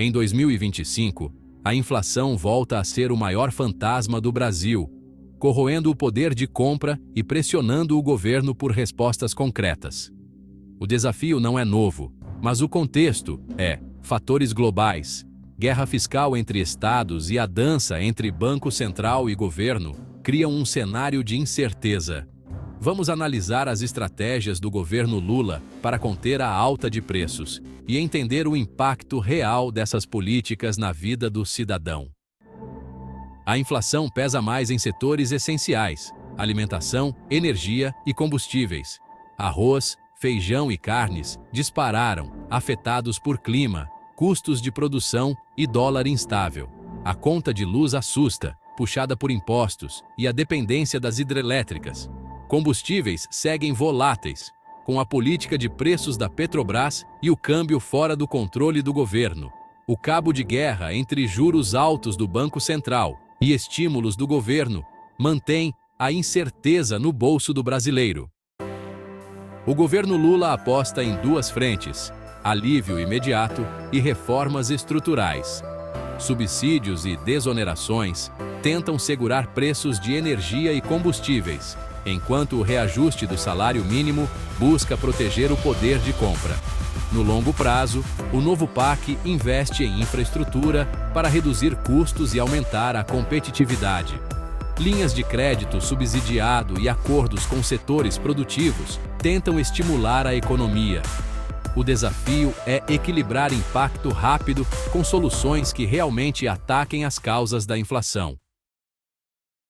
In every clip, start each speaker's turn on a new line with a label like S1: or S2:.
S1: Em 2025, a inflação volta a ser o maior fantasma do Brasil, corroendo o poder de compra e pressionando o governo por respostas concretas. O desafio não é novo, mas o contexto é fatores globais, guerra fiscal entre estados e a dança entre Banco Central e governo criam um cenário de incerteza. Vamos analisar as estratégias do governo Lula para conter a alta de preços e entender o impacto real dessas políticas na vida do cidadão. A inflação pesa mais em setores essenciais: alimentação, energia e combustíveis. Arroz, feijão e carnes dispararam, afetados por clima, custos de produção e dólar instável. A conta de luz assusta, puxada por impostos e a dependência das hidrelétricas. Combustíveis seguem voláteis, com a política de preços da Petrobras e o câmbio fora do controle do governo. O cabo de guerra entre juros altos do Banco Central e estímulos do governo mantém a incerteza no bolso do brasileiro. O governo Lula aposta em duas frentes: alívio imediato e reformas estruturais. Subsídios e desonerações tentam segurar preços de energia e combustíveis, enquanto o reajuste do salário mínimo busca proteger o poder de compra. No longo prazo, o novo PAC investe em infraestrutura para reduzir custos e aumentar a competitividade. Linhas de crédito subsidiado e acordos com setores produtivos tentam estimular a economia. O desafio é equilibrar impacto rápido com soluções que realmente ataquem as causas da inflação.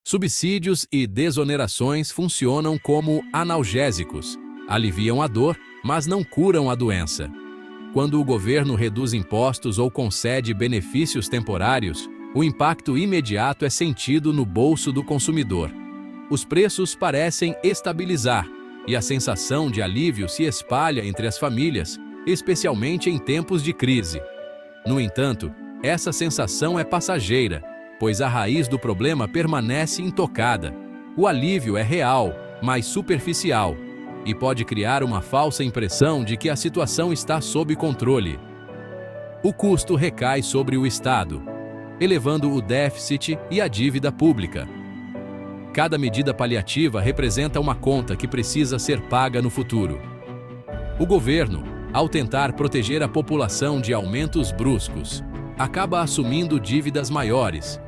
S1: Subsídios e desonerações funcionam como analgésicos, aliviam a dor, mas não curam a doença. Quando o governo reduz impostos ou concede benefícios temporários, o impacto imediato é sentido no bolso do consumidor. Os preços parecem estabilizar e a sensação de alívio se espalha entre as famílias, especialmente em tempos de crise. No entanto, essa sensação é passageira, pois a raiz do problema permanece intocada. O alívio é real, mas superficial, e pode criar uma falsa impressão de que a situação está sob controle. O custo recai sobre o Estado, elevando o déficit e a dívida pública. Cada medida paliativa representa uma conta que precisa ser paga no futuro. O governo, ao tentar proteger a população de aumentos bruscos, acaba assumindo dívidas maiores,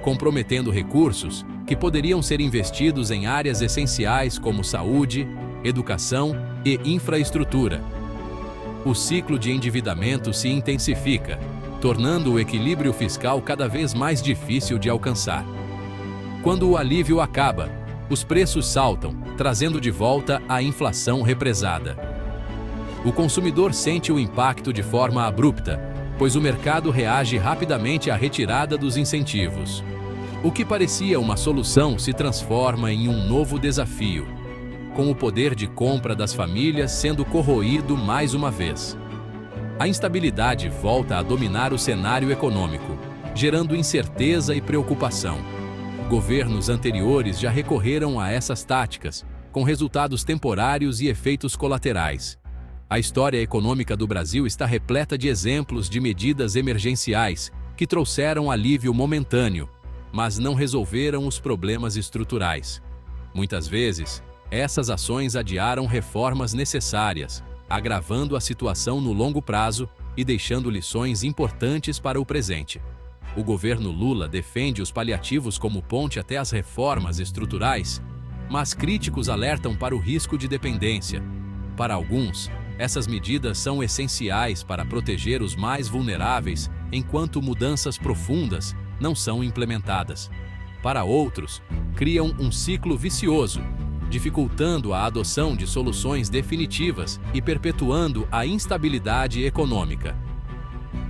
S1: comprometendo recursos que poderiam ser investidos em áreas essenciais como saúde, educação e infraestrutura. O ciclo de endividamento se intensifica, tornando o equilíbrio fiscal cada vez mais difícil de alcançar. Quando o alívio acaba, os preços saltam, trazendo de volta a inflação represada. O consumidor sente o impacto de forma abrupta, pois o mercado reage rapidamente à retirada dos incentivos. O que parecia uma solução se transforma em um novo desafio, com o poder de compra das famílias sendo corroído mais uma vez. A instabilidade volta a dominar o cenário econômico, gerando incerteza e preocupação. Governos anteriores já recorreram a essas táticas, com resultados temporários e efeitos colaterais. A história econômica do Brasil está repleta de exemplos de medidas emergenciais que trouxeram alívio momentâneo, mas não resolveram os problemas estruturais. Muitas vezes, essas ações adiaram reformas necessárias, agravando a situação no longo prazo e deixando lições importantes para o presente. O governo Lula defende os paliativos como ponte até as reformas estruturais, mas críticos alertam para o risco de dependência. Para alguns, essas medidas são essenciais para proteger os mais vulneráveis, enquanto mudanças profundas não são implementadas. Para outros, criam um ciclo vicioso, dificultando a adoção de soluções definitivas e perpetuando a instabilidade econômica.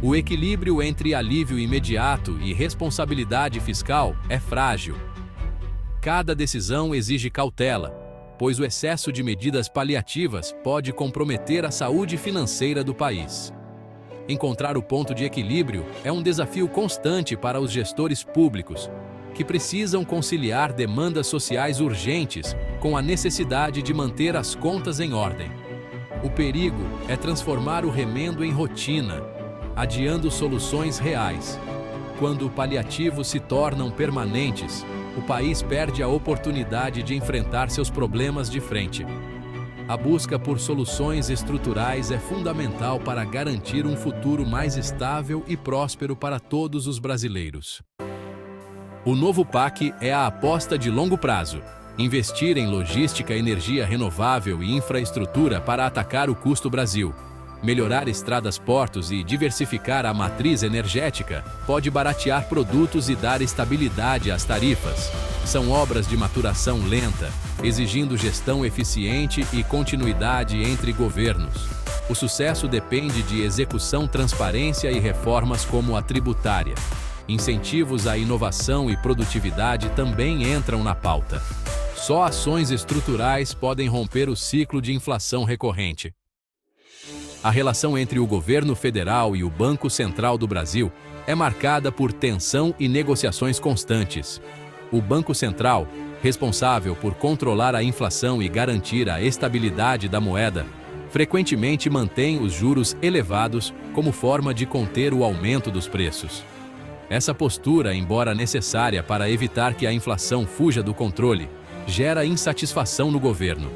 S1: O equilíbrio entre alívio imediato e responsabilidade fiscal é frágil. Cada decisão exige cautela, pois o excesso de medidas paliativas pode comprometer a saúde financeira do país. Encontrar o ponto de equilíbrio é um desafio constante para os gestores públicos, que precisam conciliar demandas sociais urgentes com a necessidade de manter as contas em ordem. O perigo é transformar o remendo em rotina, adiando soluções reais. Quando paliativos se tornam permanentes, o país perde a oportunidade de enfrentar seus problemas de frente. A busca por soluções estruturais é fundamental para garantir um futuro mais estável e próspero para todos os brasileiros. O novo PAC é a aposta de longo prazo. Investir em logística, energia renovável e infraestrutura para atacar o custo Brasil. Melhorar estradas, portos e diversificar a matriz energética pode baratear produtos e dar estabilidade às tarifas. São obras de maturação lenta, exigindo gestão eficiente e continuidade entre governos. O sucesso depende de execução, transparência e reformas como a tributária. Incentivos à inovação e produtividade também entram na pauta. Só ações estruturais podem romper o ciclo de inflação recorrente. A relação entre o governo federal e o Banco Central do Brasil é marcada por tensão e negociações constantes. O Banco Central, responsável por controlar a inflação e garantir a estabilidade da moeda, frequentemente mantém os juros elevados como forma de conter o aumento dos preços. Essa postura, embora necessária para evitar que a inflação fuja do controle, gera insatisfação no governo,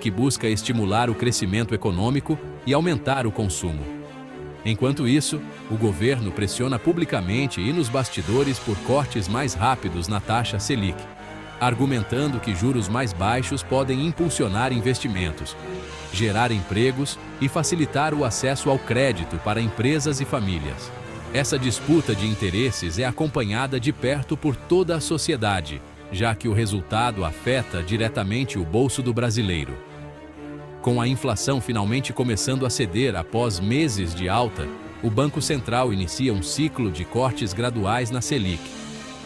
S1: que busca estimular o crescimento econômico e aumentar o consumo. Enquanto isso, o governo pressiona publicamente e nos bastidores por cortes mais rápidos na taxa Selic, argumentando que juros mais baixos podem impulsionar investimentos, gerar empregos e facilitar o acesso ao crédito para empresas e famílias. Essa disputa de interesses é acompanhada de perto por toda a sociedade, já que o resultado afeta diretamente o bolso do brasileiro. Com a inflação finalmente começando a ceder após meses de alta, o Banco Central inicia um ciclo de cortes graduais na Selic.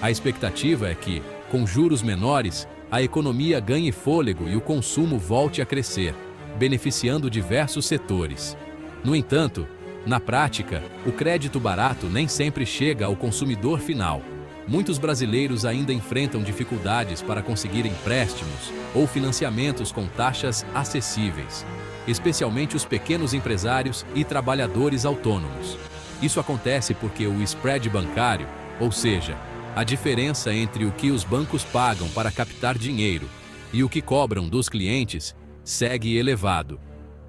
S1: A expectativa é que, com juros menores, a economia ganhe fôlego e o consumo volte a crescer, beneficiando diversos setores. No entanto, na prática, o crédito barato nem sempre chega ao consumidor final. Muitos brasileiros ainda enfrentam dificuldades para conseguir empréstimos ou financiamentos com taxas acessíveis, especialmente os pequenos empresários e trabalhadores autônomos. Isso acontece porque o spread bancário, ou seja, a diferença entre o que os bancos pagam para captar dinheiro e o que cobram dos clientes, segue elevado.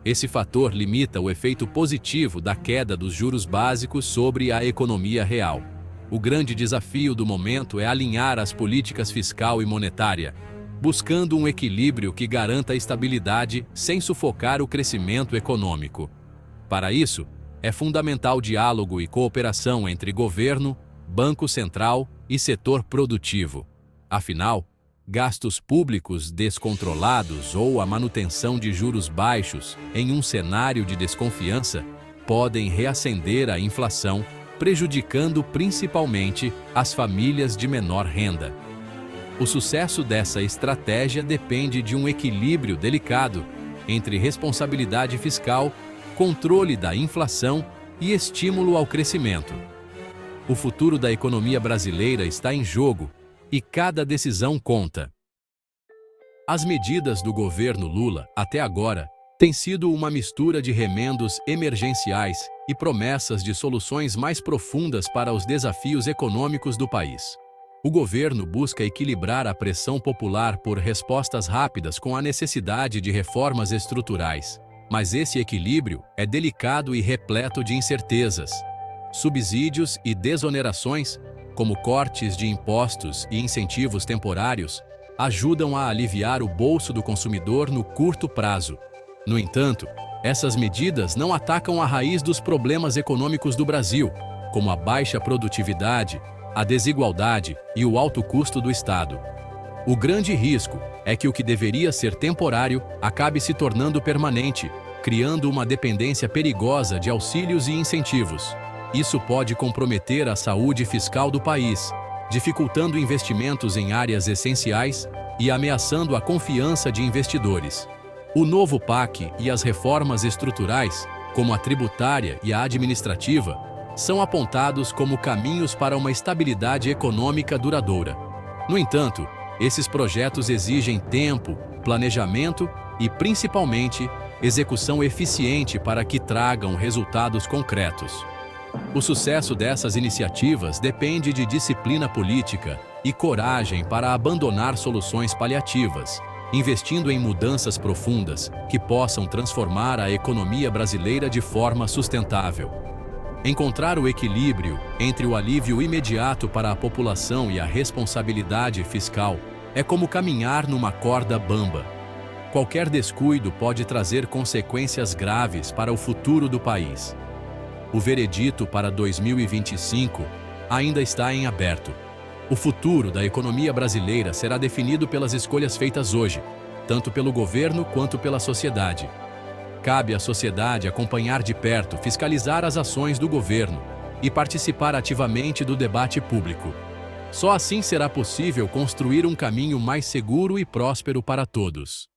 S1: Esse fator limita o efeito positivo da queda dos juros básicos sobre a economia real. O grande desafio do momento é alinhar as políticas fiscal e monetária, buscando um equilíbrio que garanta a estabilidade sem sufocar o crescimento econômico. Para isso, é fundamental diálogo e cooperação entre governo, Banco Central e setor produtivo. Afinal, gastos públicos descontrolados ou a manutenção de juros baixos em um cenário de desconfiança podem reacender a inflação, prejudicando principalmente as famílias de menor renda. O sucesso dessa estratégia depende de um equilíbrio delicado entre responsabilidade fiscal, controle da inflação e estímulo ao crescimento. O futuro da economia brasileira está em jogo e cada decisão conta. As medidas do governo Lula, até agora, têm sido uma mistura de remendos emergenciais e promessas de soluções mais profundas para os desafios econômicos do país. O governo busca equilibrar a pressão popular por respostas rápidas com a necessidade de reformas estruturais, mas esse equilíbrio é delicado e repleto de incertezas. Subsídios e desonerações, como cortes de impostos e incentivos temporários, ajudam a aliviar o bolso do consumidor no curto prazo. No entanto, essas medidas não atacam a raiz dos problemas econômicos do Brasil, como a baixa produtividade, a desigualdade e o alto custo do Estado. O grande risco é que o que deveria ser temporário acabe se tornando permanente, criando uma dependência perigosa de auxílios e incentivos. Isso pode comprometer a saúde fiscal do país, dificultando investimentos em áreas essenciais e ameaçando a confiança de investidores. O novo PAC e as reformas estruturais, como a tributária e a administrativa, são apontados como caminhos para uma estabilidade econômica duradoura. No entanto, esses projetos exigem tempo, planejamento e, principalmente, execução eficiente para que tragam resultados concretos. O sucesso dessas iniciativas depende de disciplina política e coragem para abandonar soluções paliativas, investindo em mudanças profundas que possam transformar a economia brasileira de forma sustentável. Encontrar o equilíbrio entre o alívio imediato para a população e a responsabilidade fiscal é como caminhar numa corda bamba. Qualquer descuido pode trazer consequências graves para o futuro do país. O veredito para 2025 ainda está em aberto. O futuro da economia brasileira será definido pelas escolhas feitas hoje, tanto pelo governo quanto pela sociedade. Cabe à sociedade acompanhar de perto, fiscalizar as ações do governo e participar ativamente do debate público. Só assim será possível construir um caminho mais seguro e próspero para todos.